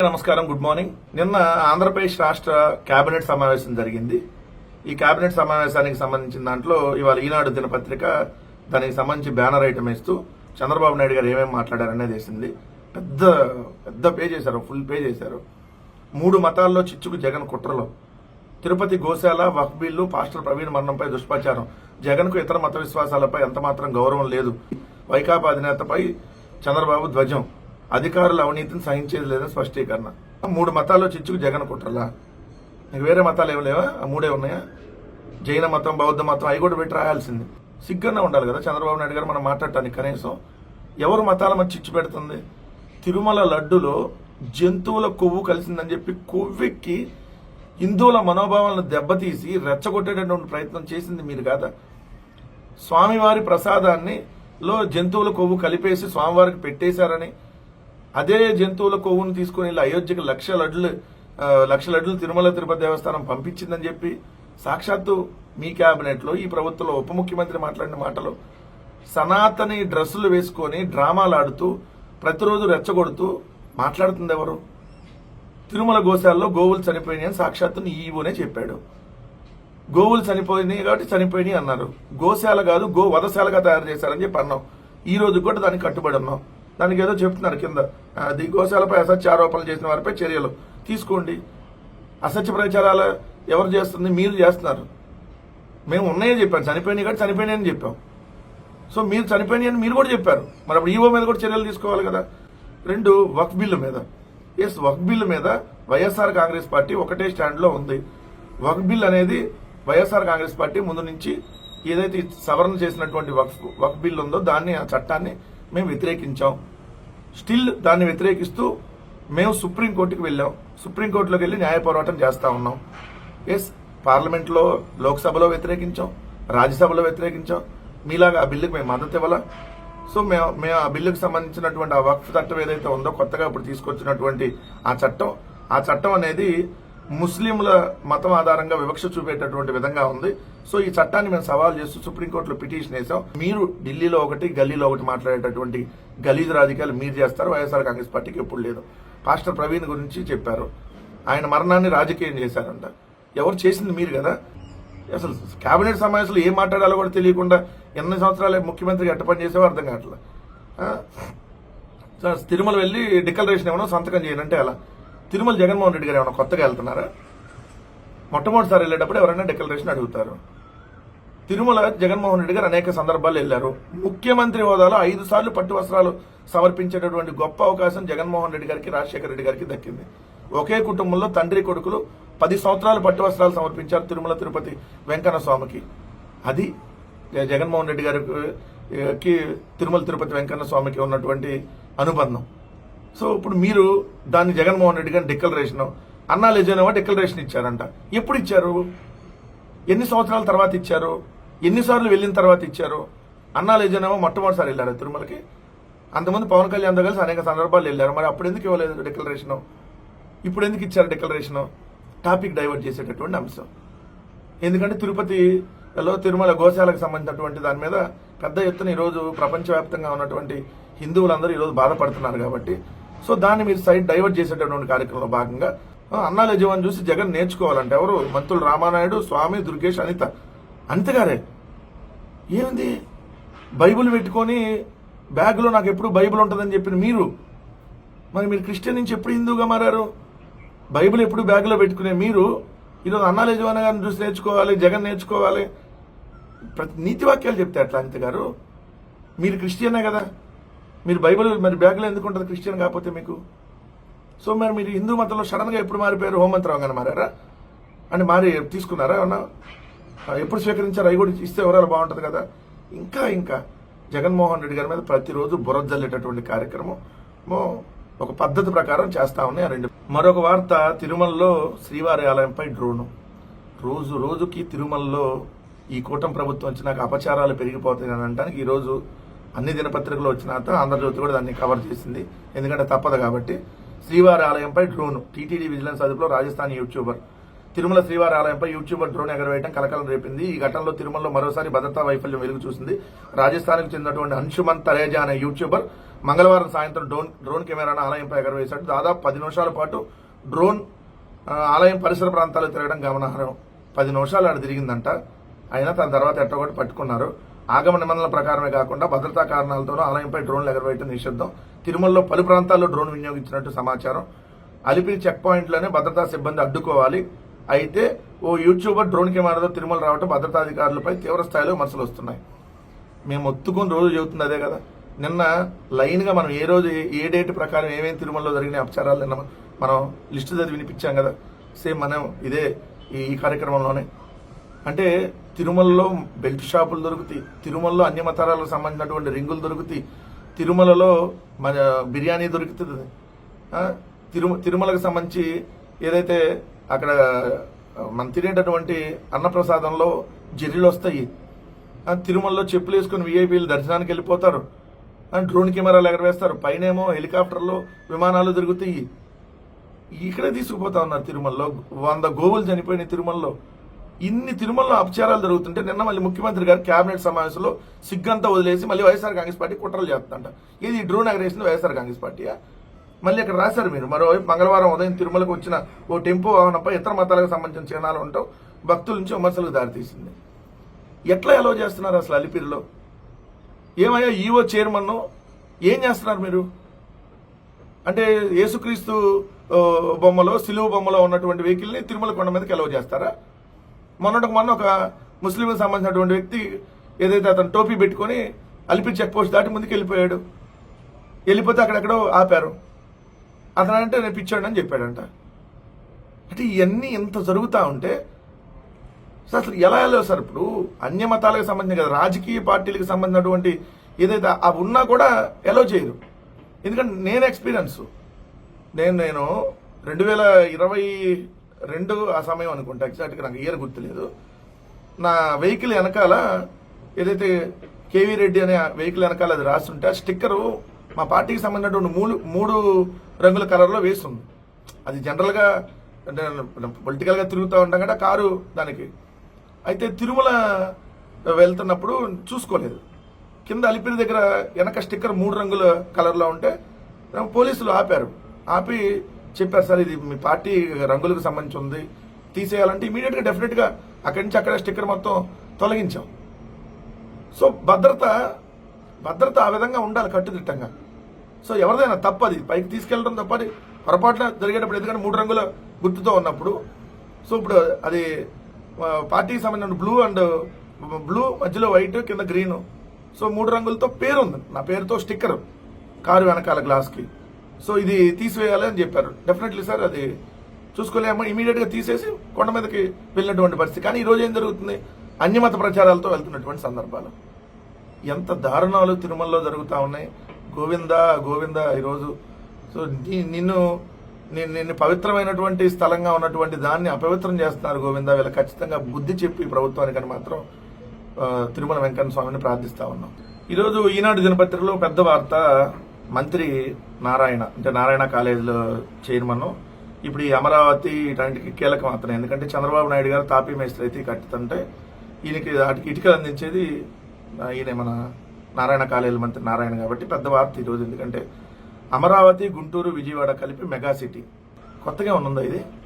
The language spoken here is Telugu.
నమస్కారం, గుడ్ మార్నింగ్. నిన్న ఆంధ్రప్రదేశ్ రాష్ట్ర కేబినెట్ సమావేశం జరిగింది. ఈ కేబినెట్ సమావేశానికి సంబంధించిన దాంట్లో ఇవాళ ఈనాడు దినపత్రిక దానికి సంబంధించి బ్యానర్ ఐటమ్ ఇస్తూ చంద్రబాబు నాయుడు గారు ఏమేమి మాట్లాడారనేది వేసింది. పెద్ద పెద్ద పే చేశారు, ఫుల్ పే చేశారు. 3 మతాల్లో చిచ్చుకు జగన్ కుట్రలో, తిరుపతి గోశాల, వక్ఫ్ బిల్లు, పాస్టర్ ప్రవీణ్ మరణంపై దుష్ప్రచారం, జగన్కు ఇతర మత విశ్వాసాలపై ఎంతమాత్రం గౌరవం లేదు, వైకాపా అధినేతపై చంద్రబాబు ధ్వజం, అధికారుల అవినీతిని సహించేది లేదని స్పష్టీకరణ. 3 మతాల్లో చిచ్చుకు జగన్ కుట్రలా? నీకు వేరే మతాలు ఏమి లేవా? ఆ 3 ఉన్నాయా? జైన మతం, బౌద్ధ మతం, అవి కూడా పెట్టి రాయాల్సింది. సిగ్గన్నా ఉండాలి కదా చంద్రబాబు నాయుడు గారు మనం మాట్లాడటానికి. కనీసం ఎవరు మతాల మధ్య చిచ్చు పెడుతుంది? తిరుమల లడ్డులో జంతువుల కొవ్వు కలిసిందని చెప్పి కొవ్వెక్కి హిందువుల మనోభావాలను దెబ్బతీసి రెచ్చగొట్టేటటువంటి ప్రయత్నం చేసింది మీరు కాదా? స్వామివారి ప్రసాదాన్ని లో జంతువుల కొవ్వు కలిపేసి స్వామివారికి పెట్టేశారని, అదే జంతువుల కొవ్వును తీసుకుని ఇలా అయోధ్యకు లక్ష లడ్లు తిరుమల తిరుపతి దేవస్థానం పంపించిందని చెప్పి సాక్షాత్తు మీ కేబినెట్ లో, ఈ ప్రభుత్వంలో ఉప ముఖ్యమంత్రి మాట్లాడిన మాటలు, సనాతని డ్రెస్సులు వేసుకొని డ్రామాలు ఆడుతూ ప్రతిరోజు రెచ్చగొడుతూ మాట్లాడుతుంది ఎవరు? తిరుమల గోశాలలో గోవులు చనిపోయినాయి అని సాక్షాత్తు ఈవోనే చెప్పాడు. గోవులు చనిపోయినాయి కాబట్టి చనిపోయినాయి అన్నారు. గోశాల కాదు, గో వధశాలగా తయారు చేశారని చెప్పి అన్నాం. ఈ రోజు కూడా దానికి కట్టుబడి ఉన్నాం. దానికి ఏదో చెప్తున్నారు కింద, అది గోశాలపై అసత్య ఆరోపణలు చేసిన వారిపై చర్యలు తీసుకోండి. అసత్య ప్రచారాలు ఎవరు చేస్తుంది? మీరు చేస్తున్నారు. మేము ఉన్నాయే చెప్పాం, చనిపోయినాయి కాబట్టి చనిపోయినాయని చెప్పాం. సో మీరు చనిపోయినాయని మీరు కూడా చెప్పారు. మరి అప్పుడు ఈవో మీద కూడా చర్యలు తీసుకోవాలి కదా. 2 వక్ఫ్ బిల్లు మీద, వక్ఫ్ బిల్లు మీద వైఎస్ఆర్ కాంగ్రెస్ పార్టీ ఒకటే స్టాండ్లో ఉంది. వక్ఫ్ బిల్ అనేది వైఎస్ఆర్ కాంగ్రెస్ పార్టీ ముందు నుంచి ఏదైతే సవరణ చేసినటువంటి వక్ఫ్ బిల్ ఉందో దాన్ని, ఆ చట్టాన్ని మేము వ్యతిరేకించాం. స్టిల్ దాన్ని వ్యతిరేకిస్తూ మేము సుప్రీంకోర్టుకి వెళ్ళాం. సుప్రీంకోర్టులోకి వెళ్ళి న్యాయ పోరాటం చేస్తా ఉన్నాం. పార్లమెంట్లో, లోక్సభలో వ్యతిరేకించాం, రాజ్యసభలో వ్యతిరేకించాం. మీలాగా ఆ బిల్లుకి మేము మద్దతు ఇవ్వాలా? సో మేము ఆ బిల్లుకు సంబంధించినటువంటి ఆ వక్ఫ్ చట్టం ఏదైతే ఉందో, కొత్తగా ఇప్పుడు తీసుకొచ్చినటువంటి ఆ చట్టం అనేది ముస్లింల మతం ఆధారంగా వివక్ష చూపేటటువంటి విధంగా ఉంది. సో ఈ చట్టాన్ని మేము సవాల్ చేస్తూ సుప్రీంకోర్టులో పిటిషన్ వేసాం. మీరు ఢిల్లీలో ఒకటి, గల్లీలో ఒకటి మాట్లాడేటటువంటి గలీజు రాజకీయాలు మీరు చేస్తారు. వైఎస్ఆర్ కాంగ్రెస్ పార్టీకి ఎప్పుడు లేదు. పాస్టర్ ప్రవీణ్ గురించి చెప్పారు, ఆయన మరణాన్ని రాజకీయం చేశారంట. ఎవరు చేసింది? మీరు కదా. అసలు కేబినెట్ సమావేశంలో ఏం మాట్లాడాలో కూడా తెలియకుండా ఎన్ని సంవత్సరాలు ముఖ్యమంత్రికి ఎట్ట పని చేసేవో అర్థం కావట్లేదు. తిరుమల వెళ్ళి డిక్లరేషన్ ఏమన్నా సంతకం చేయనంటే అలా. తిరుమల జగన్మోహన్ రెడ్డి గారు ఏమైనా కొత్తగా వెళ్తున్నారా? మొట్టమొదటిసారి వెళ్ళేటప్పుడు ఎవరైనా డిక్లరేషన్ అడుగుతారు. తిరుమల జగన్మోహన్ రెడ్డి గారు అనేక సందర్భాలు వెళ్లారు. ముఖ్యమంత్రి హోదాలో 5 సార్లు పట్టు వస్త్రాలు సమర్పించేటటువంటి గొప్ప అవకాశం జగన్మోహన్ రెడ్డి గారికి, రాజశేఖర రెడ్డి గారికి దక్కింది. ఒకే కుటుంబంలో తండ్రి కొడుకులు 10 సంవత్సరాలు పట్టు వస్త్రాలు సమర్పించారు తిరుమల తిరుపతి వెంకన్న స్వామికి. అది జగన్మోహన్ రెడ్డి గారికి తిరుమల తిరుపతి వెంకన్న స్వామికి ఉన్నటువంటి అనుబంధం. సో ఇప్పుడు మీరు దాన్ని జగన్మోహన్ రెడ్డి గారిని డిక్లరేషన్, అన్నా లెజనేమో డిక్లరేషన్ ఇచ్చారంట. ఎప్పుడు ఇచ్చారు? ఎన్ని సంవత్సరాల తర్వాత ఇచ్చారు? ఎన్నిసార్లు వెళ్ళిన తర్వాత ఇచ్చారు? అన్నా లెజనేమో మొట్టమొదటిసారి వెళ్ళారు తిరుమలకి. అంతకుముందు పవన్ కళ్యాణ్తో కలిసి అనేక సందర్భాలు వెళ్ళారు. మరి అప్పుడు ఎందుకు ఇవ్వలేదు డిక్లరేషన్? ఇప్పుడు ఎందుకు ఇచ్చారు డిక్లరేషన్? టాపిక్ డైవర్ట్ చేసేటటువంటి అంశం. ఎందుకంటే తిరుపతిలో తిరుమల గోశాలకు సంబంధించినటువంటి దాని మీద పెద్ద ఎత్తున ఈరోజు ప్రపంచవ్యాప్తంగా ఉన్నటువంటి హిందువులందరూ ఈరోజు బాధపడుతున్నారు కాబట్టి, సో దాన్ని మీరు సైడ్ డైవర్ట్ చేసేటటువంటి కార్యక్రమంలో భాగంగా అన్నా లెజవాన్ని చూసి జగన్ నేర్చుకోవాలంటే ఎవరు? మంత్రులు రామానాయుడు, స్వామి, దుర్గేష్, అనిత గారే. ఏమింది? బైబుల్ పెట్టుకొని బ్యాగ్లో నాకు ఎప్పుడు బైబుల్ ఉంటుందని చెప్పిన మీరు, మరి మీరు క్రిస్టియన్ నుంచి ఎప్పుడు హిందూగా మారారు? బైబిల్ ఎప్పుడు బ్యాగ్లో పెట్టుకునే మీరు ఈరోజు అన్నా లెజవాన్ గారిని చూసి నేర్చుకోవాలి, జగన్ నేర్చుకోవాలి. నీతి వాక్యాలు చెప్తే అట్లా అనిత గారు? మీరు క్రిస్టియనే కదా, మీరు బైబిల్ మరి బ్యాగ్లో ఎందుకు ఉంటుంది క్రిస్టియన్ కాకపోతే మీకు? సో మరి మీరు హిందూ మతంలో సడన్గా ఎప్పుడు మారిపోయారు? హోంమంత్రిగా మారారా? అని మారి తీసుకున్నారా? ఏమన్నా ఎప్పుడు స్వీకరించారు? అవి కూడా ఇస్తే ఎవరైనా బాగుంటుంది కదా. ఇంకా జగన్మోహన్ రెడ్డి గారి మీద ప్రతిరోజు బురద జల్లేటటువంటి కార్యక్రమం ఒక పద్ధతి ప్రకారం చేస్తా ఉన్నాయి ఆ 2. మరొక వార్త, తిరుమలలో శ్రీవారి ఆలయంపై డ్రోను. రోజుకి తిరుమలలో ఈ కూటమి ప్రభుత్వం వచ్చినాక అపచారాలు పెరిగిపోతాయని అనడానికి ఈరోజు అన్ని దినపత్రికలు వచ్చిన ఆంధ్రజ్యోతి కూడా దాన్ని కవర్ చేసింది. ఎందుకంటే తప్పదు కాబట్టి. శ్రీవారి ఆలయంపై డ్రోను, టీటీడీ విజిలెన్స్ అదుపులో రాజస్థాన్ యూట్యూబర్. తిరుమల శ్రీవారి ఆలయంపై యూట్యూబర్ డ్రోన్ ఎగరవేయడం కలకలం రేపింది. ఈ ఘటనలో తిరుమలలో మరోసారి భద్రతా వైఫల్యం వెలుగు చూసింది. రాజస్థాన్కు చెందినటువంటి అంశుమన్ తరేజా అనే యూట్యూబర్ మంగళవారం సాయంత్రం డ్రోన్ కెమెరాను ఆలయంపై ఎగరవేశాడు. దాదాపు 10 నిమిషాల పాటు డ్రోన్ ఆలయం పరిసర ప్రాంతాలు తిరగడం గమనార్హం. 10 నిమిషాలు ఆడ తిరిగిందంట. అయినా తన తర్వాత ఎట్టగొట్టి పట్టుకున్నారు. ఆగమ నిబంధనల ప్రకారమే కాకుండా భద్రతా కారణాలతోనూ ఆలయంపై డ్రోన్లు ఎగరవేయడం నిషిద్ధం. తిరుమలలో పలు ప్రాంతాల్లో డ్రోన్ వినియోగించినట్టు సమాచారం. అలిపిరి చెక్ పాయింట్లోనే భద్రతా సిబ్బంది అడ్డుకోవాలి. అయితే ఓ యూట్యూబర్ డ్రోన్ కెమెరాతో తిరుమల రావడం భద్రతాధికారులపై తీవ్ర స్థాయిలో విమర్శలు వస్తున్నాయి. మేము ఒత్తుకొని రోజు చెబుతుంది అదే కదా. నిన్న లైన్గా మనం ఏ రోజు ఏ డేట్ ప్రకారం ఏమేమి తిరుమలలో జరిగిన అపచారాలు నిన్న మనం లిస్టు చదివి వినిపించాం కదా. సేమ్ మనం ఇదే ఈ కార్యక్రమంలోనే. అంటే తిరుమలలో బెల్ట్ షాపులు దొరుకుతాయి, తిరుమలలో అన్య మతాలకు సంబంధించినటువంటి రింగులు దొరుకుతాయి, తిరుమలలో మన బిర్యానీ దొరుకుతుంది, తిరుమలకు సంబంధించి ఏదైతే అక్కడ మనం తినేటటువంటి అన్నప్రసాదంలో జర్రీలు వస్తాయి. తిరుమలలో చెప్పులు వేసుకుని వీఐపీలు దర్శనానికి వెళ్ళిపోతారు. డ్రోన్ కెమెరాలు ఎగరవేస్తారు. పైనేమో హెలికాప్టర్లు విమానాలు తిరుగుతాయి. ఇక్కడే తీసుకుపోతా ఉన్నారు. తిరుమలలో 100 గోవులు చనిపోయినాయి. తిరుమలలో ఇన్ని తిరుమలలో అపచారాలు జరుగుతుంటే నిన్న మళ్ళీ ముఖ్యమంత్రి గారు కేబినెట్ సమావేశంలో సిగ్గంతా వదిలేసి మళ్ళీ వైఎస్ఆర్ కాంగ్రెస్ పార్టీ కుట్రలు చేస్తుందంట. ఇది డ్రోన్ ఎగరేసింది వైఎస్ఆర్ కాంగ్రెస్ పార్టీయా? మళ్ళీ అక్కడ రాశారు మీరు. మరోవైపు మంగళవారం ఉదయం తిరుమలకు వచ్చిన ఓ టెంపో వాహనంపై ఇతర మతాలకు సంబంధించిన చిహ్నాలు ఉండటం భక్తుల నుంచి విమర్శలకు దారితీసింది. ఎట్లా అలౌ చేస్తున్నారు అసలు అలిపిరిలో? ఏమయ్యా ఈవో చైర్మన్ ఏం చేస్తున్నారు మీరు? అంటే యేసుక్రీస్తు బొమ్మలో సిలువ బొమ్మలో ఉన్నటువంటి వెహికల్ని తిరుమల కొండ మీదకి అలౌ చేస్తారా? మొన్న ఒక ముస్లింకి సంబంధించినటువంటి వ్యక్తి ఏదైతే అతను టోపీ పెట్టుకొని అలిపిరి చెక్ పోస్ట్ దాటి ముందుకు వెళ్ళిపోయాడు. వెళ్ళిపోతే అక్కడెక్కడో ఆపారు. అతను అంటే నేను పిచ్చాడని చెప్పాడంట. అంటే ఇవన్నీ ఇంత జరుగుతూ ఉంటే అసలు ఎలా సార్? ఇప్పుడు అన్య మతాలకు సంబంధించి కదా, రాజకీయ పార్టీలకు సంబంధించినటువంటి ఏదైతే అవి ఉన్నా కూడా ఎలో చేయరు. ఎందుకంటే నేను ఎక్స్పీరియన్స్ నేను 2022 ఆ సమయం అనుకుంటా, ఎగ్జాక్ట్గా నాకు ఇయర్ గుర్తులేదు. నా వెహికల్ వెనకాల ఏదైతే కేవీ రెడ్డి అనే వెహికల్ వెనకాల అది రాస్తుంటే ఆ స్టిక్కరు మా పార్టీకి సంబంధించినటువంటి 3 రంగుల కలర్లో వేస్తుంది. అది జనరల్గా పొలిటికల్గా తిరుగుతూ ఉంటాం కదా కారు దానికి. అయితే తిరుమల వెళ్తున్నప్పుడు చూసుకోలేదు. కింద అలిపిరి దగ్గర వెనక స్టిక్కర్ 3 రంగుల కలర్లో ఉంటే పోలీసులు ఆపారు. ఆపి చెప్పారు, సార్ ఇది మీ పార్టీ రంగులకు సంబంధించి ఉంది, తీసేయాలంటే ఇమీడియట్గా డెఫినెట్గా అక్కడి నుంచి అక్కడ స్టిక్కర్ మొత్తం తొలగించాం. సో భద్రత ఆ విధంగా ఉండాలి కట్టుదిట్టంగా. సో ఎవరిదైనా తప్పది పైకి తీసుకెళ్ళడం తప్పది పొరపాటున జరిగేటప్పుడు. ఎందుకంటే 3 రంగుల గుర్తుతో ఉన్నప్పుడు. సో ఇప్పుడు అది పార్టీకి సంబంధించిన బ్లూ మధ్యలో వైట్ కింద గ్రీన్. సో 3 రంగులతో పేరు ఉంది, నా పేరుతో స్టిక్కర్ కారు వెనకాల గ్లాస్కి. సో ఇది తీసివేయాలి అని చెప్పారు. డెఫినెట్లీ సార్ అది చూసుకోలేమో, ఇమీడియట్గా తీసేసి కొండ మీదకి వెళ్ళినటువంటి పరిస్థితి. కానీ ఈరోజు ఏం జరుగుతుంది? అన్యమత ప్రచారాలతో వెళ్తున్నటువంటి సందర్భాలు ఎంత దారుణాలు తిరుమలలో జరుగుతూ ఉన్నాయి. గోవింద ఈరోజు. సో నిన్ను పవిత్రమైనటువంటి స్థలంగా ఉన్నటువంటి దాన్ని అపవిత్రం చేస్తున్నారు గోవింద. వీళ్ళకి ఖచ్చితంగా బుద్ధి చెప్పి ప్రభుత్వానికని మాత్రం తిరుమల వెంకన్న స్వామిని ప్రార్థిస్తా ఉన్నాం. ఈరోజు ఈనాడు దినపత్రికలో పెద్ద వార్త, మంత్రి నారాయణ అంటే నారాయణ కాలేజీలో చైర్మన్ ఇప్పుడు ఈ అమరావతి ఇలాంటికి కీలకం అతను. ఎందుకంటే చంద్రబాబు నాయుడు గారు తాపీ మేస్త్రి అయితే కట్టుతుంటే ఈయనకి వాటికి ఇటుకలు అందించేది ఈయన మన నారాయణ కాలేజీ మంత్రి నారాయణ. కాబట్టి పెద్ద వార్త ఈరోజు. ఎందుకంటే అమరావతి, గుంటూరు, విజయవాడ కలిపి మెగా సిటీ. కొత్తగా ఉన్నదా ఇది?